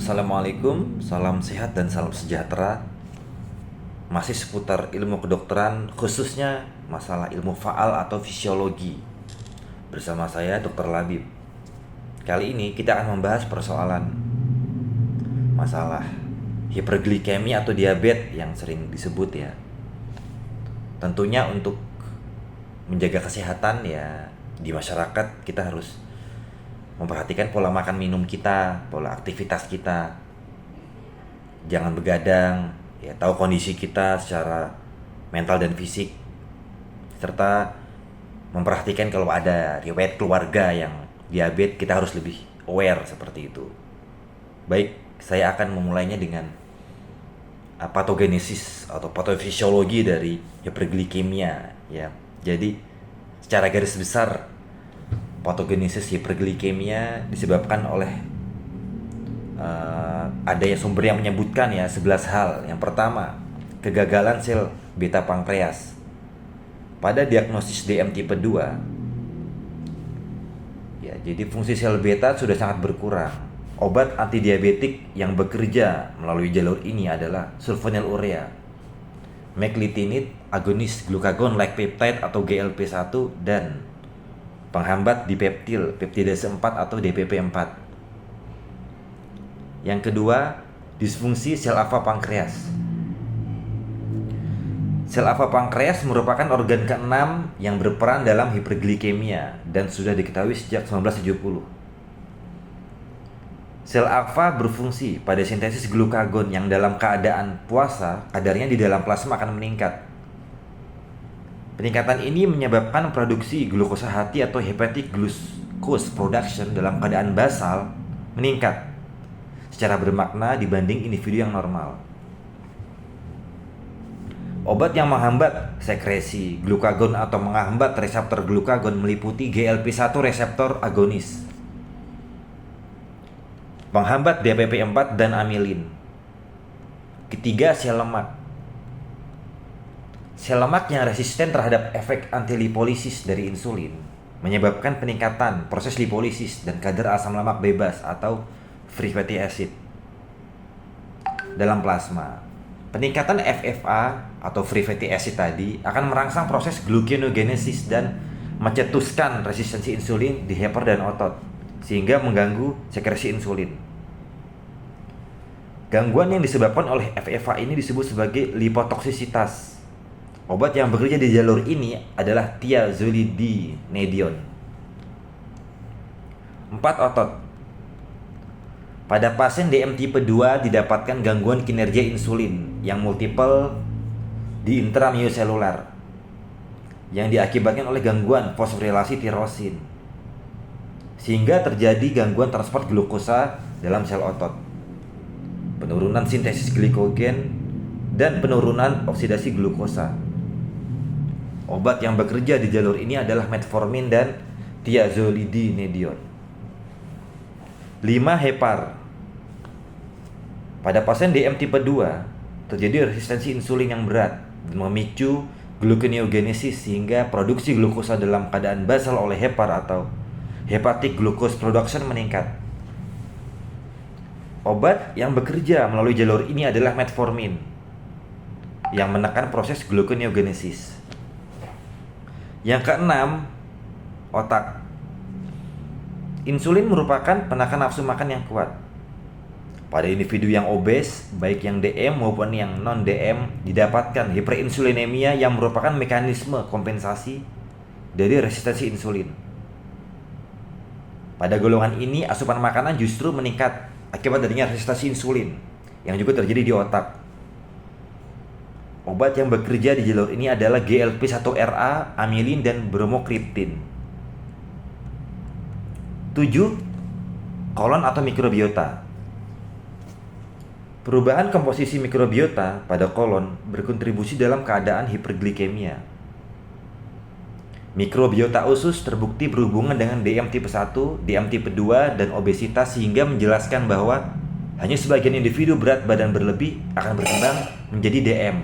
Assalamualaikum, salam sehat dan salam sejahtera. Masih seputar ilmu kedokteran, khususnya masalah ilmu faal atau fisiologi. Bersama saya Dr. Labib. Kali ini kita akan membahas persoalan masalah hiperglikemia atau diabetes yang sering disebut ya. Tentunya untuk menjaga kesehatan ya di masyarakat kita harus memperhatikan pola makan minum kita, pola aktivitas kita. Jangan begadang, ya tahu kondisi kita secara mental dan fisik, serta memperhatikan kalau ada riwayat keluarga yang diabetes, kita harus lebih aware seperti itu. Baik, saya akan memulainya dengan patogenesis atau patofisiologi dari hiperglikemia ya. Jadi secara garis besar patogenesis hiperglikemia disebabkan oleh ada sumber yang menyebutkan ya 11 hal. Yang pertama, kegagalan sel beta pankreas. Pada diagnosis DM tipe 2 ya, jadi fungsi sel beta sudah sangat berkurang. Obat antidiabetik yang bekerja melalui jalur ini adalah sulfonylurea, meglitinib, agonis glucagon-like peptide atau GLP-1, dan penghambat dipeptil peptidase 4 atau DPP4. Yang kedua, disfungsi sel alfa pankreas. Sel alfa pankreas merupakan organ ke-6 yang berperan dalam hiperglikemia dan sudah diketahui sejak 1970. Sel alfa berfungsi pada sintesis glukagon yang dalam keadaan puasa kadarnya di dalam plasma akan meningkat. Peningkatan ini menyebabkan produksi glukosa hati atau hepatic glucose production dalam keadaan basal meningkat secara bermakna dibanding individu yang normal. Obat yang menghambat sekresi glukagon atau menghambat reseptor glukagon meliputi GLP-1 reseptor agonis, penghambat DPP4 dan amilin. Ketiga, sel lemak. Sel lemak yang resisten terhadap efek antilipolisis dari insulin menyebabkan peningkatan proses lipolisis dan kadar asam lemak bebas atau free fatty acid dalam plasma. Peningkatan FFA atau free fatty acid tadi akan merangsang proses gluconeogenesis dan mencetuskan resistensi insulin di heper dan otot sehingga mengganggu sekresi insulin. Gangguan yang disebabkan oleh FFA ini disebut sebagai lipotoksisitas. Obat yang bekerja di jalur ini adalah thiazolidinedion. 4. Otot. Pada pasien DM tipe 2 didapatkan gangguan kinerja insulin yang multiple di intramyoselular yang diakibatkan oleh gangguan fosforilasi tirosin, sehingga terjadi gangguan transport glukosa dalam sel otot, penurunan sintesis glikogen, dan penurunan oksidasi glukosa. Obat yang bekerja di jalur ini adalah metformin dan thiazolidinedion. 5. Hepar. Pada pasien DM tipe 2 terjadi resistensi insulin yang berat dan memicu gluconeogenesis sehingga produksi glukosa dalam keadaan basal oleh hepar atau hepatic glucose production meningkat. Obat yang bekerja melalui jalur ini adalah metformin yang menekan proses gluconeogenesis. Yang keenam, otak. Insulin merupakan penekan nafsu makan yang kuat. Pada individu yang obes, baik yang DM maupun yang non-DM, didapatkan hiperinsulinemia yang merupakan mekanisme kompensasi dari resistensi insulin. Pada golongan ini, asupan makanan justru meningkat akibat adanya resistensi insulin yang juga terjadi di otak. Obat yang bekerja di jalur ini adalah GLP-1RA, amilin, dan bromokriptin. 7. Kolon atau mikrobiota. Perubahan komposisi mikrobiota pada kolon berkontribusi dalam keadaan hiperglikemia. Mikrobiota usus terbukti berhubungan dengan DM tipe 1, DM tipe 2, dan obesitas sehingga menjelaskan bahwa hanya sebagian individu berat badan berlebih akan berkembang menjadi DM.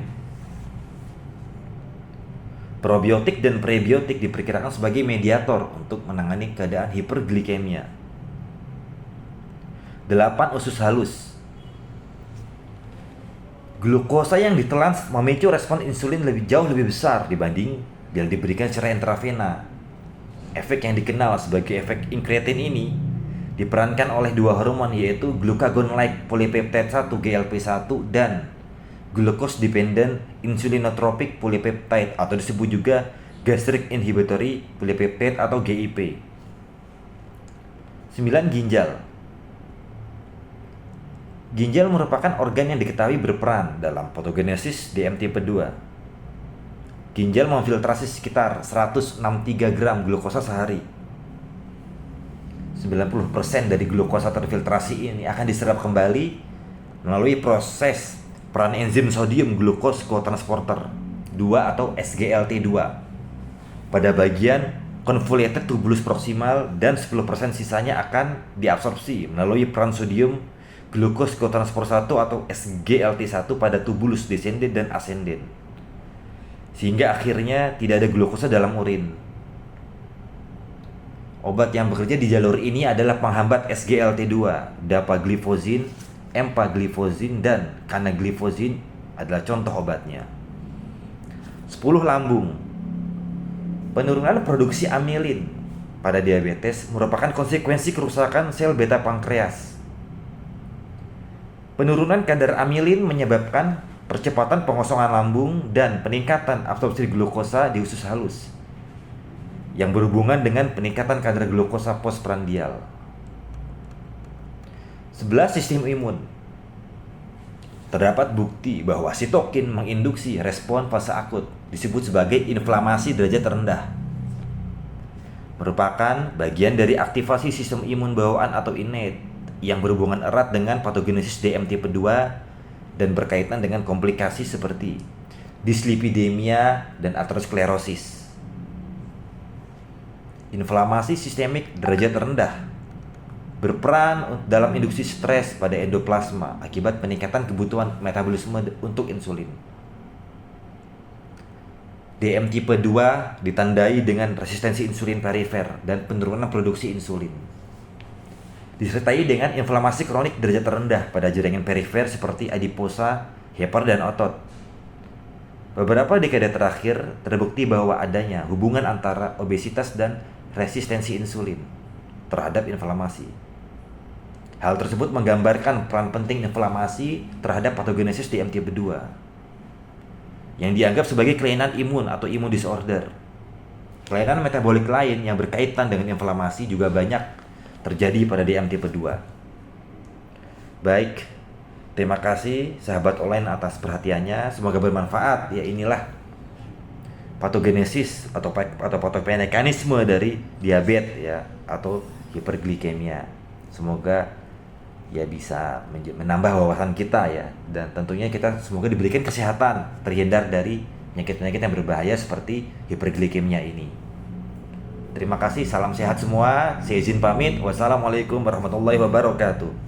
Probiotik dan prebiotik diperkirakan sebagai mediator untuk menangani keadaan hiperglikemia. 8. Usus halus. Glukosa yang ditelan memicu respon insulin jauh lebih besar dibanding bila diberikan secara intravena. Efek yang dikenal sebagai efek incretin ini diperankan oleh dua hormon, yaitu glucagon-like polypeptide 1 GLP-1 dan glucose dependent insulinotropic polypeptide atau disebut juga gastric inhibitory polypeptide atau GIP. 9. Ginjal. Ginjal merupakan organ yang diketahui berperan dalam patogenesis DM tipe 2. Ginjal memfiltrasi sekitar 163 gram glukosa sehari. 90% dari glukosa terfiltrasi ini akan diserap kembali melalui proses peran enzim sodium glucose cotransporter 2 atau SGLT2 pada bagian convoluted tubulus proximal, dan 10% sisanya akan diabsorpsi melalui peran sodium glucose cotransporter 1 atau SGLT1 pada tubulus descendent dan ascendent, sehingga akhirnya tidak ada glukosa dalam urin. Obat yang bekerja di jalur ini adalah penghambat SGLT2, dapagliflozin, empagliflozin, dan canagliflozin adalah contoh obatnya. 10. Lambung. Penurunan produksi amilin pada diabetes merupakan konsekuensi kerusakan sel beta pankreas. Penurunan kadar amilin menyebabkan percepatan pengosongan lambung dan peningkatan absorpsi glukosa di usus halus, yang berhubungan dengan peningkatan kadar glukosa postprandial. 11. Sistem imun. Terdapat bukti bahwa sitokin menginduksi respon fase akut, disebut sebagai inflamasi derajat rendah. Merupakan bagian dari aktivasi sistem imun bawaan atau innate yang berhubungan erat dengan patogenesis DM tipe 2 dan berkaitan dengan komplikasi seperti dislipidemia dan aterosklerosis. Inflamasi sistemik derajat rendah berperan dalam induksi stres pada endoplasma akibat peningkatan kebutuhan metabolisme untuk insulin. DM tipe 2 ditandai dengan resistensi insulin perifer dan penurunan produksi insulin, disertai dengan inflamasi kronik derajat rendah pada jaringan perifer seperti adiposa, hepar, dan otot. Beberapa dekade terakhir terbukti bahwa adanya hubungan antara obesitas dan resistensi insulin terhadap inflamasi. Hal tersebut menggambarkan peran penting inflamasi terhadap patogenesis DM tipe 2 yang dianggap sebagai kelainan imun atau imun disorder. Kelainan metabolik lain yang berkaitan dengan inflamasi juga banyak terjadi pada DM tipe 2. Baik, terima kasih sahabat online atas perhatiannya, semoga bermanfaat. Ya, inilah patogenesis atau patognomekanisme dari diabetes ya atau hiperglikemia. Semoga ya bisa menambah wawasan kita ya, dan tentunya kita semoga diberikan kesehatan, terhindar dari penyakit-penyakit yang berbahaya seperti hiperglikemia ini. Terima kasih, salam sehat semua. Saya izin pamit. Wassalamualaikum warahmatullahi wabarakatuh.